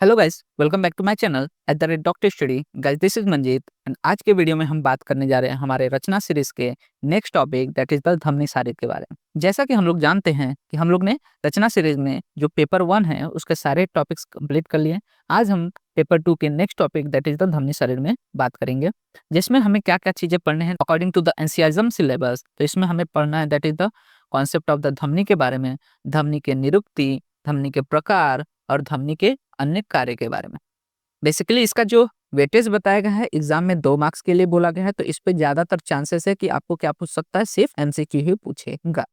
Hello guys, welcome back to my channel doctor study. Guys, this is Manjeet and आज के video में हम बात करने जा रहे हैं हमारे रचना सीरीज के next topic that is the धमनी शारीर के बारे में। जैसा कि हम लोग जानते हैं कि हम लोग ने रचना सीरीज में जो पेपर 1 है उसके सारे टॉपिक्स कंप्लीट कर लिए। आज हम पेपर 2 के next topic that is the धमनी शारीर में बात करेंगे, जिसमें हमें क्या क्या चीजें पढ़ने हैं according to the NCERT syllabus. तो इसमें हमें पढ़ना है that is the concept of the धमनी के बारे में, धमनी के निरुक्ति, धमनी के प्रकार और धमनी के अन्य कार्य के बारे में। बेसिकली इसका जो वेटेज बताया गया है एग्जाम में 2 मार्क्स के लिए बोला गया है, तो इस पे ज्यादातर चांसेस है कि आपको क्या पूछ सकता है, सिर्फ एमसीक्यू ही पूछेगा।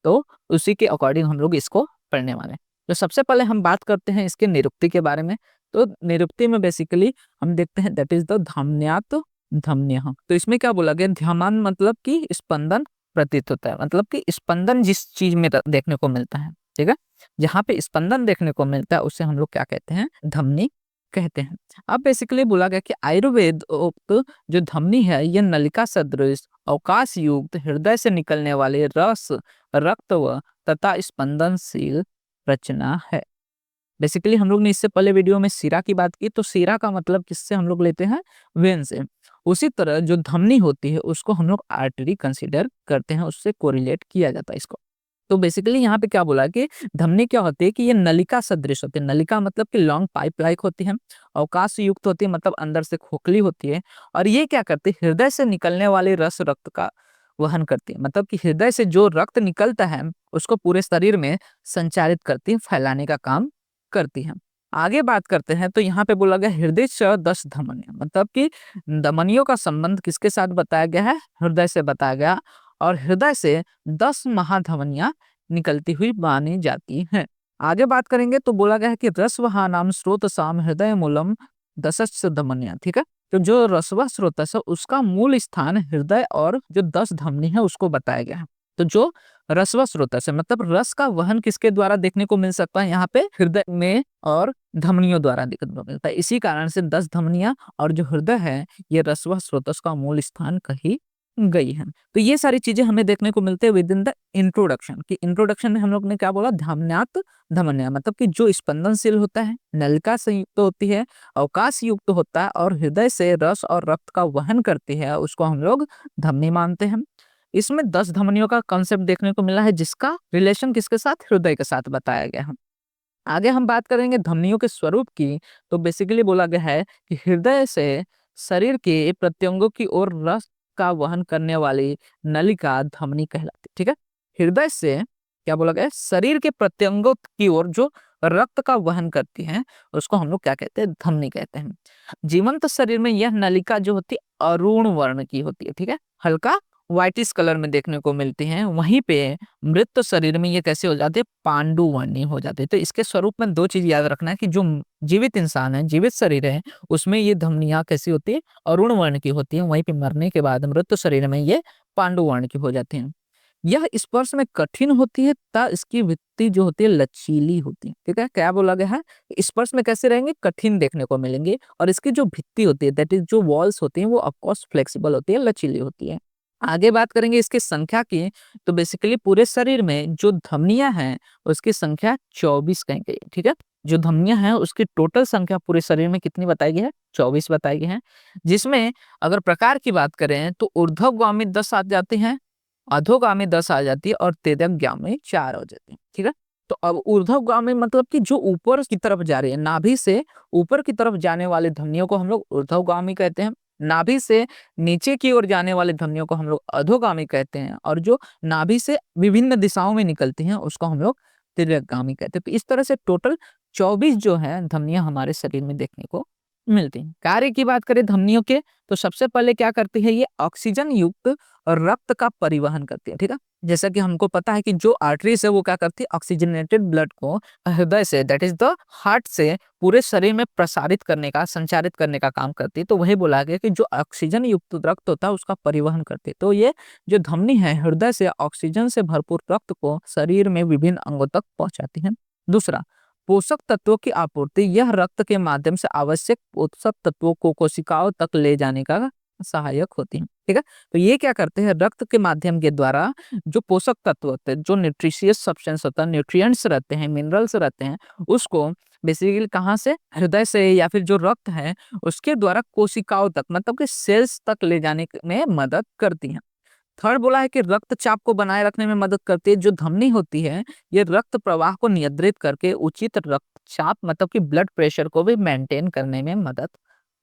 तो उसी के अकॉर्डिंग हम लोग इसको पढ़ने वाले हैं। तो सबसे पहले हम बात करते हैं इसके निरुक्ति के बारे में। तो निरुक्ति में बेसिकली हम देखते हैं दैट इज द धमन्यात् धमन्यः। तो इसमें क्या बोला गया, ध्यान मतलब कि स्पंदन प्रतीत होता है, मतलब कि स्पंदन जिस चीज में देखने को मिलता है, ठीक है, जहाँ पे स्पंदन देखने को मिलता है उसे हम लोग क्या कहते हैं, धमनी कहते हैं। अब बेसिकली बोला गया कि आयुर्वेद उक्त जो धमनी है यह नलिका सदृश अवकाश युक्त हृदय से निकलने वाले रस, रक्त व तथा स्पंदनशील रचना है। बेसिकली हम लोग ने इससे पहले वीडियो में सीरा की बात की, तो सीरा का मतलब किससे हम लोग लेते हैं, वेन से। उसी तरह जो धमनी होती है उसको हम लोग आर्टरी कंसीडर करते हैं, उससे कोरिलेट किया जाता है इसको। तो बेसिकली यहाँ पे क्या बोला कि धमनी क्या होती है कि ये नलिका सदृश होती है। नलिका मतलब कि लॉन्ग पाइप लाइक होती है, अवकाश युक्त होती है मतलब अंदर से खोखली होती है, और ये क्या करती है, हृदय से निकलने वाले रस रक्त का वहन करती है। मतलब कि हृदय से जो रक्त निकलता है उसको पूरे शरीर में संचारित करती है, फैलाने का काम करती है। आगे बात करते हैं तो यहाँ पे बोला गया हृदय से 10 धमनियां, मतलब कि धमनियों का संबंध किसके साथ बताया गया है, हृदय से बताया गया, और हृदय से 10 महाधमनियां निकलती हुई मानी जाती हैं। आगे बात करेंगे तो बोला गया है कि रसवहा नाम स्रोत साम हृदय मूलम दशस्स धमनियां, ठीक है। तो जो रसवा स्रोत है उसका मूल स्थान हृदय और जो 10 धमनी है उसको बताया गया है। तो जो रसवा स्रोत से मतलब रस का वहन किसके द्वारा देखने को मिल सकता है, यहाँ पे हृदय में और धमनियों द्वारा देखने को मिलता है। इसी कारण से 10 धमनियां और जो हृदय है ये रसवा स्रोत का मूल स्थान कही गई है। तो ये सारी चीजें हमें देखने को मिलते हैं विद इन द इंट्रोडक्शन। कि इंट्रोडक्शन में हम लोग ने क्या बोला, धमन्यात् धमन्या मतलब कि जो स्पंदनशील होता है, नलिका से युक्त होती है, अवकाश युक्त होता है और हृदय से रस और रक्त का वहन करती है, उसको हम लोग धमनी मानते हैं। इसमें 10 धमनियों का कॉन्सेप्ट देखने को मिला है, जिसका रिलेशन किसके साथ, हृदय के साथ बताया गया है। आगे हम बात करेंगे धमनियों के स्वरूप की। तो बेसिकली बोला गया है कि हृदय से शरीर के प्रत्यंगों की ओर रस का वहन करने वाली नलिका धमनी कहलाती है, ठीक है। हृदय से क्या बोला गया है, शरीर के प्रत्यंगों की ओर जो रक्त का वहन करती है उसको हम लोग क्या कहते हैं, धमनी कहते हैं। जीवंत शरीर में यह नलिका जो होती है अरुण वर्ण की होती है, ठीक है, हल्का व्हाइटिश कलर में देखने को मिलती हैं। वहीं पे मृत शरीर में ये कैसे हो जाते हैं, पांडु वर्णी हो जाते हैं। तो इसके स्वरूप में 2 चीज याद रखना है कि जो जीवित इंसान है, जीवित शरीर है, उसमें ये धमनियां कैसी होती है, अरुण वर्ण की होती है। वहीं पे मरने के बाद मृत शरीर में ये पांडु वर्ण की हो जाती है। यह स्पर्श में कठिन होती है तथा इसकी भित्ति जो होती है लचीली होती है, ठीक है। क्या बोला गया है, स्पर्श में कैसे रहेंगे, कठिन देखने को मिलेंगे, और इसकी जो भित्ति होती है दैट इज जो वॉल्स होती है वो ऑफकोर्स फ्लेक्सिबल होती है, लचीली होती है। आगे बात करेंगे इसकी संख्या की। तो बेसिकली पूरे शरीर में जो धमनियां हैं उसकी संख्या 24 कही गई है, ठीक है। जो धमनियां हैं उसकी टोटल संख्या पूरे शरीर में कितनी बताई गई है, 24 बताई गई है। जिसमें अगर प्रकार की बात करें तो ऊर्ध्वगामी 10 आ जाती हैं, अधोगामी 10 आ जाती है और तेजगामी 4 हो जाती है, ठीक है। तो अब ऊर्ध्वगामी मतलब कि जो ऊपर की तरफ जा रही है, नाभि से ऊपर की तरफ जाने वाले ध्वनियों को हम लोग ऊर्ध्वगामी कहते हैं। नाभि से नीचे की ओर जाने वाले ध्वनियों को हम लोग अधोगामी कहते हैं, और जो नाभि से विभिन्न दिशाओं में निकलती हैं उसको हम लोग तिर्यकगामी कहते हैं। तो इस तरह से टोटल 24 जो है धमनियां हमारे शरीर में देखने को मिलती हैं। कार्य की बात करें धमनियों के, तो सबसे पहले क्या करती है, ये ऑक्सीजन युक्त रक्त का परिवहन करती है, ठीक है। जैसा कि हमको पता है कि जो आर्टरीज है वो क्या करती है, ऑक्सीजनेटेड ब्लड को हृदय say that is the heart से पूरे शरीर में प्रसारित करने का, संचारित करने का काम करती है। तो वही बोला गया कि जो ऑक्सीजन युक्त रक्त होता है उसका परिवहन करती है। तो ये जो धमनी है हृदय से ऑक्सीजन से भरपूर रक्त को शरीर में विभिन्न अंगों तक पहुंचाती है। दूसरा, पोषक तत्वों की आपूर्ति, यह रक्त के माध्यम से आवश्यक पोषक तत्वों को कोशिकाओं तक ले जाने का सहायक होती हैं। ठीक है, तो ये क्या करते हैं, रक्त के माध्यम के द्वारा जो पोषक तत्व होते हैं, जो न्यूट्रिशियस सब्सटेंस होता है, न्यूट्रिएंट्स रहते हैं, मिनरल्स रहते हैं, उसको बेसिकली कहाँ से, हृदय से या फिर जो रक्त है उसके द्वारा कोशिकाओं तक मतलब कि सेल्स तक ले जाने में मदद करती हैं। थर्ड बोला है कि रक्तचाप को बनाए रखने में मदद करती है। जो धमनी होती है ये रक्त प्रवाह को नियंत्रित करके उचित रक्तचाप मतलब कि ब्लड प्रेशर को भी मेंटेन करने में मदद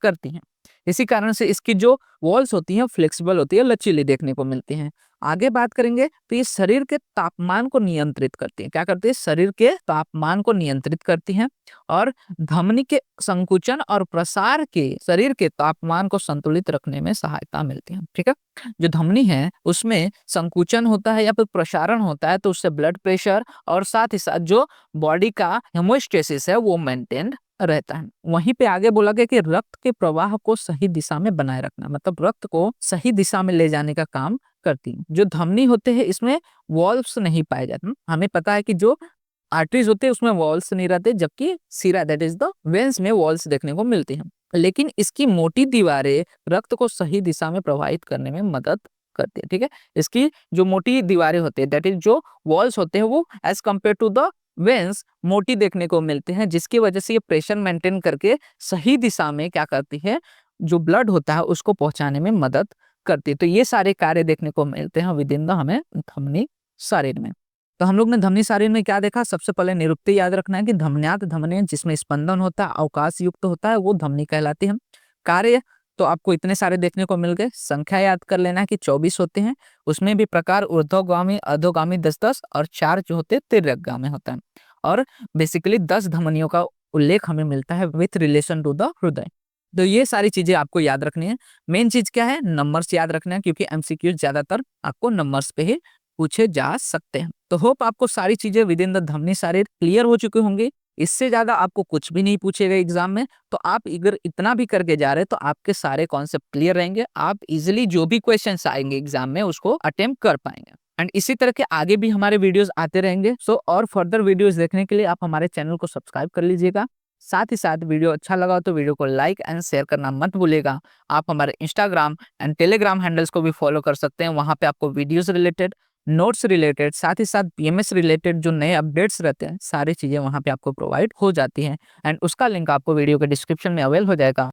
करती हैं। इसी कारण से इसकी जो वॉल्स होती हैं फ्लेक्सिबल होती है, लचीली देखने को मिलती हैं। आगे बात करेंगे तो ये शरीर के तापमान को नियंत्रित करती है। क्या करती है, शरीर के तापमान को नियंत्रित करती हैं और धमनी के संकुचन और प्रसार के शरीर के तापमान को संतुलित रखने में सहायता मिलती है। ठीक है, जो धमनी है उसमें संकुचन होता है या फिर प्रसारण होता है तो उससे ब्लड प्रेशर और साथ ही साथ जो बॉडी का हेमोस्टेसिस है वो मेंटेन रहता है। वहीं पे आगे बोला गया कि रक्त के प्रवाह को सही दिशा में बनाए रखना मतलब रक्त को सही दिशा में ले जाने का काम करती है। जो धमनी होते हैं इसमें वॉल्व्स नहीं पाए जाते। हमें पता है कि जो आर्टरीज होते हैं उसमें वॉल्स नहीं रहते, जबकि सिरा दैट इज द वेन्स में वॉल्स देखने को मिलती हैं। लेकिन इसकी मोटी दीवारें रक्त को सही दिशा में प्रवाहित करने में मदद करती है। ठीक है, इसकी जो मोटी दीवारें होती है दैट इज जो वॉल्स होते हैं वो as compare to the veins मोटी देखने को मिलते हैं, जिसकी वजह से ये प्रेशर मेंटेन करके सही दिशा में क्या करती है, जो ब्लड होता है उसको पहुंचाने में मदद करती है। तो ये सारे कार्य देखने को मिलते हैं विद इन द हमें धमनी शरीर में। तो हम लोग ने धमनी शरीर में क्या देखा, सबसे पहले निरुक्ति याद रखना है कि धमन्यात धमनी जिसमें स्पंदन होता है, अवकाश युक्त होता है, वो धमनी कहलाती है। कार्य तो आपको इतने सारे देखने को मिल गए। संख्या याद कर लेना है कि 24 होते हैं, उसमें भी प्रकार ऊर्ध्वगामी, अधोगामी 10-10 और 4 जो होते हैं तिर्यकगामी होता है। और बेसिकली 10 धमनियों का उल्लेख हमें मिलता है विथ रिलेशन टू द हृदय। तो ये सारी चीजें आपको याद रखनी है। मेन चीज क्या है, नंबर्स याद रखना है, क्योंकि एमसीक्यू ज्यादातर आपको नंबर्स पे ही पूछे जा सकते हैं। तो होप आपको सारी चीजें विद इन द धमनी शरीर क्लियर हो चुकी होंगी। इससे ज्यादा आपको कुछ भी नहीं पूछेगा एग्जाम में। तो आप अगर इतना भी करके जा रहे हैं तो आपके सारे कॉन्सेप्ट क्लियर रहेंगे, आप इजिली जो भी क्वेश्चंस आएंगे एग्जाम में उसको अटेम्प्ट कर पाएंगे। एंड इसी तरह के आगे भी हमारे वीडियोस आते रहेंगे। सो और फर्दर वीडियोस देखने के लिए आप हमारे चैनल को सब्सक्राइब कर लीजिएगा। साथ ही साथ वीडियो अच्छा लगा तो वीडियो को लाइक एंड शेयर करना मत भूलिएगा। आप हमारे इंस्टाग्राम एंड टेलीग्राम हैंडल्स को भी फॉलो कर सकते हैं। वहां पे आपको वीडियोस रिलेटेड, नोट्स रिलेटेड, साथ ही साथ पीएमएस रिलेटेड जो नए अपडेट्स रहते हैं सारी चीजें वहां पे आपको प्रोवाइड हो जाती हैं। एंड उसका लिंक आपको वीडियो के डिस्क्रिप्शन में अवेल हो जाएगा।